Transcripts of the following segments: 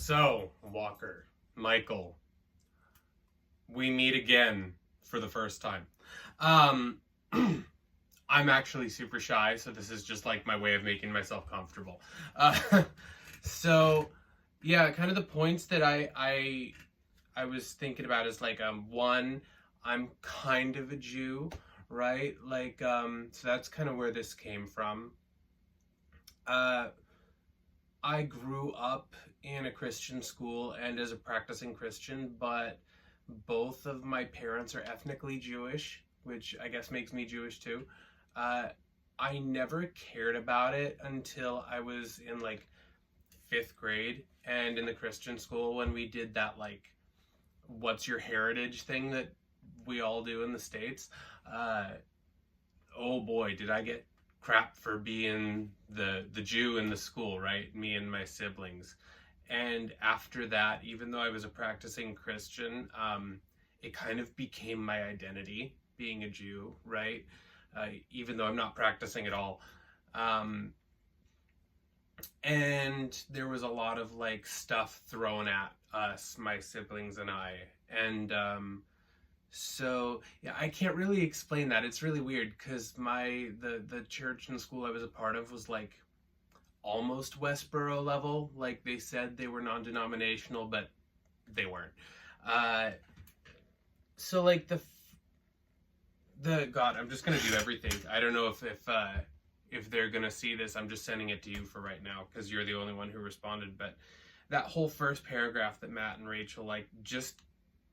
So, Walker, Michael, we meet again for the first time. Um, I'm actually super shy, so this is just like my way of making myself comfortable. Uh, so, yeah, kind of the points that I was thinking about is like one, I'm kind of a Jew, right? So that's kind of where this came from. Uh, I grew up in a Christian school and as a practicing Christian, but both of my parents are ethnically Jewish, which I guess makes me Jewish too. Uh, I never cared about it until I was in like fifth grade and in the Christian school when we did that like what's your heritage thing that we all do in the States. Uh, oh boy, did I get crap for being the Jew in the school, right? Me and my siblings. And after that, even though I was a practicing Christian, it kind of became my identity being a Jew, right? Even though I'm not practicing at all. Um, and there was a lot of like stuff thrown at us, my siblings and I. And so yeah, I can't really explain that. It's really weird because the church and school I was a part of was like almost Westboro level. Like they said they were non-denominational, but they weren't. Uh, so like the God, I'm just gonna do everything. I don't know if they're gonna see this. I'm just sending it to you for right now because you're the only one who responded. But that whole first paragraph that Matt and Rachel like just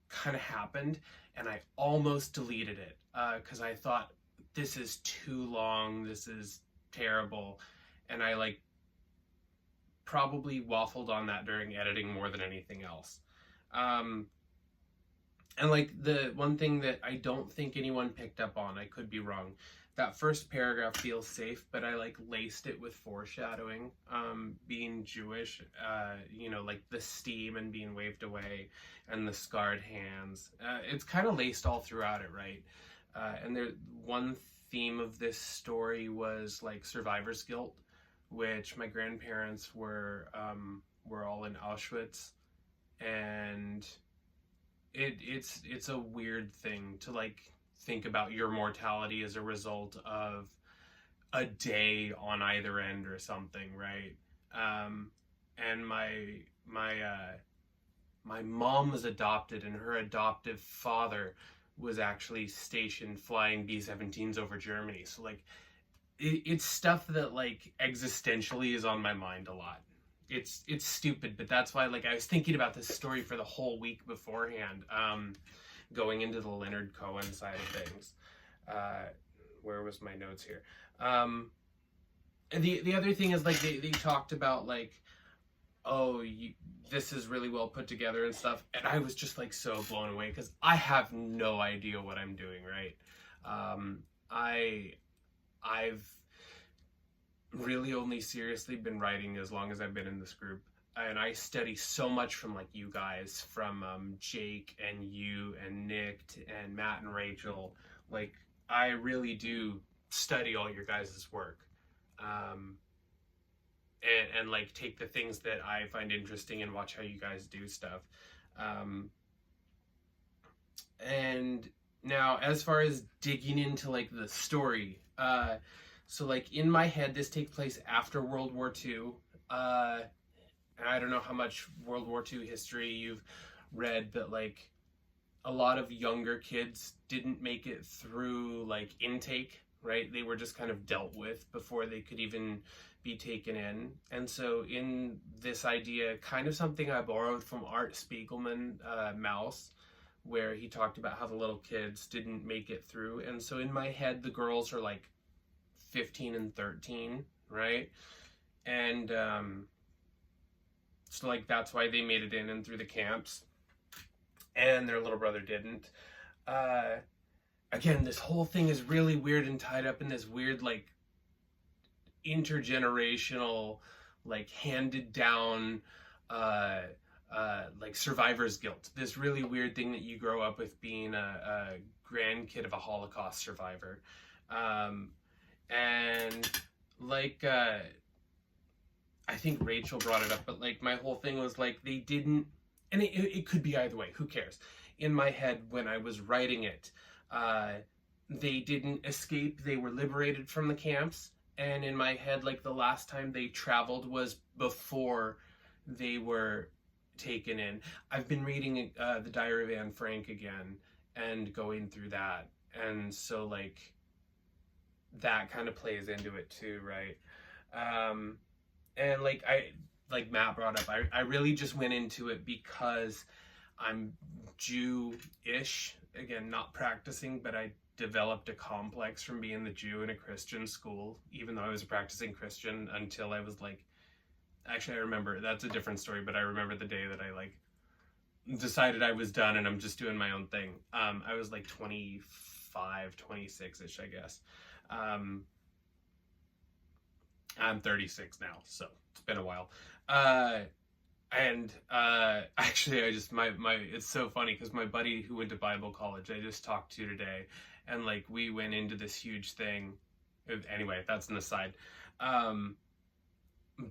kind of happened, and I almost deleted it because I thought this is too long. This is terrible, and I like probably waffled on that during editing more than anything else. Um, and like the one thing that I don't think anyone picked up on, I could be wrong. That first paragraph feels safe, but I like laced it with foreshadowing. Being Jewish, like the steam and being waved away, and the scarred hands. It's kind of laced all throughout it, right? And there, one theme of this story was like survivor's guilt, which my grandparents were all in Auschwitz, and it's a weird thing to like think about your mortality as a result of a day on either end or something, right? And my mom was adopted, and her adoptive father was actually stationed flying B-17s over Germany. So like it's stuff that like existentially is on my mind a lot. It's stupid, but that's why like I was thinking about this story for the whole week beforehand, going into the Leonard Cohen side of things. Where was my notes here? And the other thing is like they talked about like, oh, this is really well put together and stuff, and I was just like so blown away because I have no idea what I'm doing, right? I've really only seriously been writing as long as I've been in this group, and I study so much from like you guys, from Jake and you and Nick and Matt and Rachel. Like I really do study all your guys' work, um, and like take the things that I find interesting and watch how you guys do stuff. Um, and now, as far as digging into like the story, so like in my head, this takes place after World War II. And I don't know how much World War II history you've read, but like a lot of younger kids didn't make it through like intake, right? They were just kind of dealt with before they could even be taken in. And so in this idea, kind of something I borrowed from Art Spiegelman, Mouse, where he talked about how the little kids didn't make it through. And so in my head, the girls are like 15 and 13, right? And so like that's why they made it in and through the camps, and their little brother didn't. Again, this whole thing is really weird and tied up in this weird like intergenerational, like handed down like survivor's guilt. This really weird thing that you grow up with being a grandkid of a Holocaust survivor. And like I think Rachel brought it up, but like my whole thing was like they didn't, and it could be either way. Who cares? In my head when I was writing it, uh, they didn't escape. They were liberated from the camps, and in my head, like the last time they traveled was before they were taken in. I've been reading the Diary of Anne Frank again and going through that, and so like that kind of plays into it too, right? Um, and like Matt brought up, I really just went into it because I'm Jew-ish, again, not practicing, but I developed a complex from being the Jew in a Christian school, even though I was a practicing Christian until I was like, actually I remember, that's a different story, but I remember the day that I like decided I was done and I'm just doing my own thing. I was like 25, 26-ish, I guess. I'm 36 now, so it's been a while. And actually, I just my it's so funny because my buddy who went to Bible college, I just talked to today, and like we went into this huge thing. Anyway, that's an aside.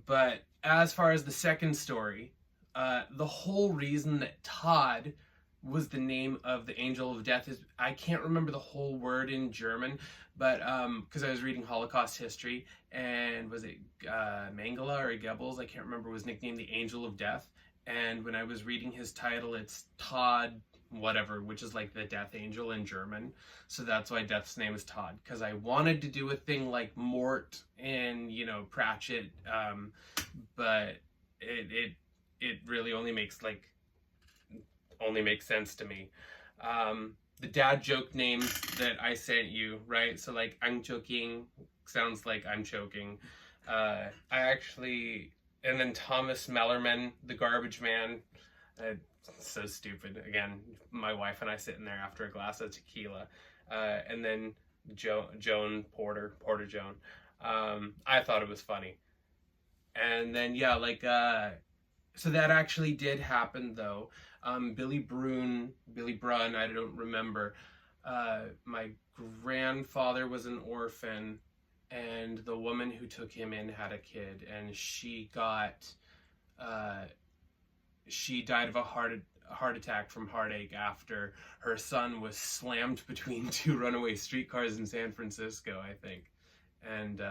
But as far as the second story, the whole reason that Todd was the name of the angel of death is I can't remember the whole word in German, but because I was reading Holocaust history, and was it Mengele or Goebbels? I can't remember. Was nicknamed the Angel of Death, and when I was reading his title, it's Todd whatever, which is like the Death Angel in German. So that's why Death's name is Todd, because I wanted to do a thing like Mort and Pratchett, but it really only makes sense to me. The dad joke names that I sent you, right? So like I'm joking sounds like I'm choking. I actually, and then Thomas Mellerman, the garbage man. So stupid. Again, my wife and I sitting there after a glass of tequila. And then Joan Porter Joan. I thought it was funny. And then, yeah, so that actually did happen though. Billy Brun, I don't remember. My grandfather was an orphan, and the woman who took him in had a kid, and she died of a heart attack from heartache after her son was slammed between two runaway streetcars in San Francisco, I think. And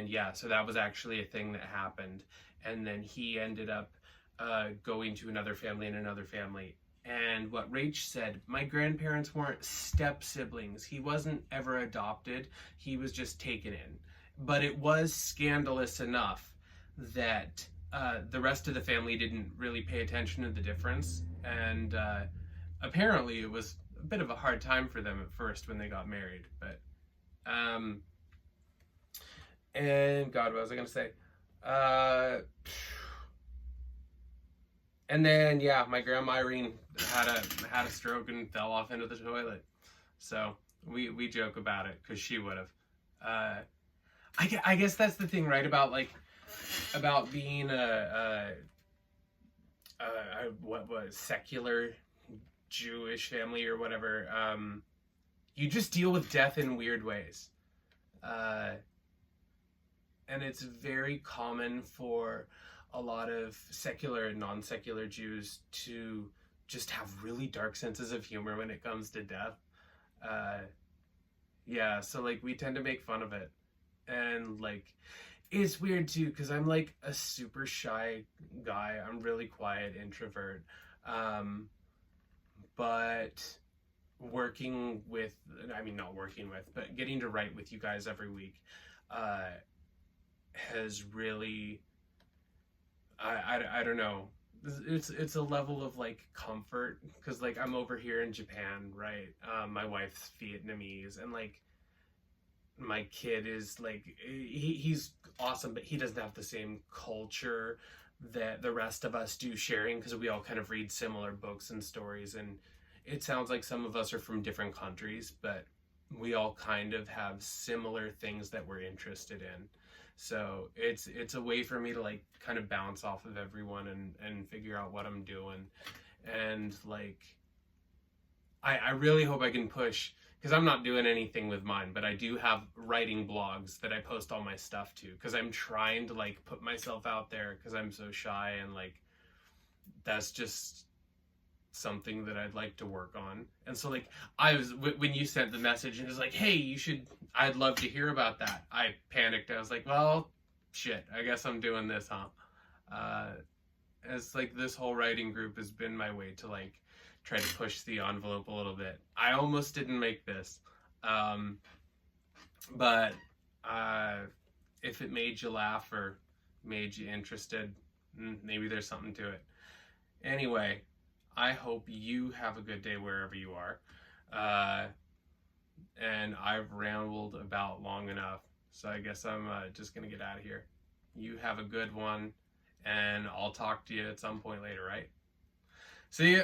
yeah, so that was actually a thing that happened. And then he ended up going to another family and another family. And what Rach said, my grandparents weren't step siblings. He wasn't ever adopted. He was just taken in. But it was scandalous enough that the rest of the family didn't really pay attention to the difference. And apparently it was a bit of a hard time for them at first when they got married. But, and God, what was I going to say? And then, yeah, my grandma Irene had a stroke and fell off into the toilet. So we joke about it because she would have. I guess that's the thing, right? About being what was secular Jewish family or whatever. You just deal with death in weird ways. And it's very common for a lot of secular and non-secular Jews to just have really dark senses of humor when it comes to death. Yeah, so we tend to make fun of it. And it's weird too, because I'm a super shy guy. I'm really quiet, introvert. But not working with, but getting to write with you guys every week has really, I don't know, it's a level of comfort, because I'm over here in Japan, right? My wife's Vietnamese, and my kid is he's awesome, but he doesn't have the same culture that the rest of us do, sharing, because we all kind of read similar books and stories, and it sounds like some of us are from different countries, but we all kind of have similar things that we're interested in. So it's a way for me to kind of bounce off of everyone and figure out what I'm doing. And I really hope I can push because I'm not doing anything with mine, but I do have writing blogs that I post all my stuff to, because I'm trying to like put myself out there, because I'm so shy, and like that's just something that I'd like to work on. And so like I was when you sent the message and it was like, hey, you should, I'd love to hear about that, I panicked. I was like, well, shit, I guess I'm doing this, huh? As like this whole writing group has been my way to like try to push the envelope a little bit. I almost didn't make this, but if it made you laugh or made you interested, maybe there's something to it. Anyway, I hope you have a good day wherever you are. And I've rambled about long enough, so I guess I'm just gonna get out of here. You have a good one, and I'll talk to you at some point later, right? See ya!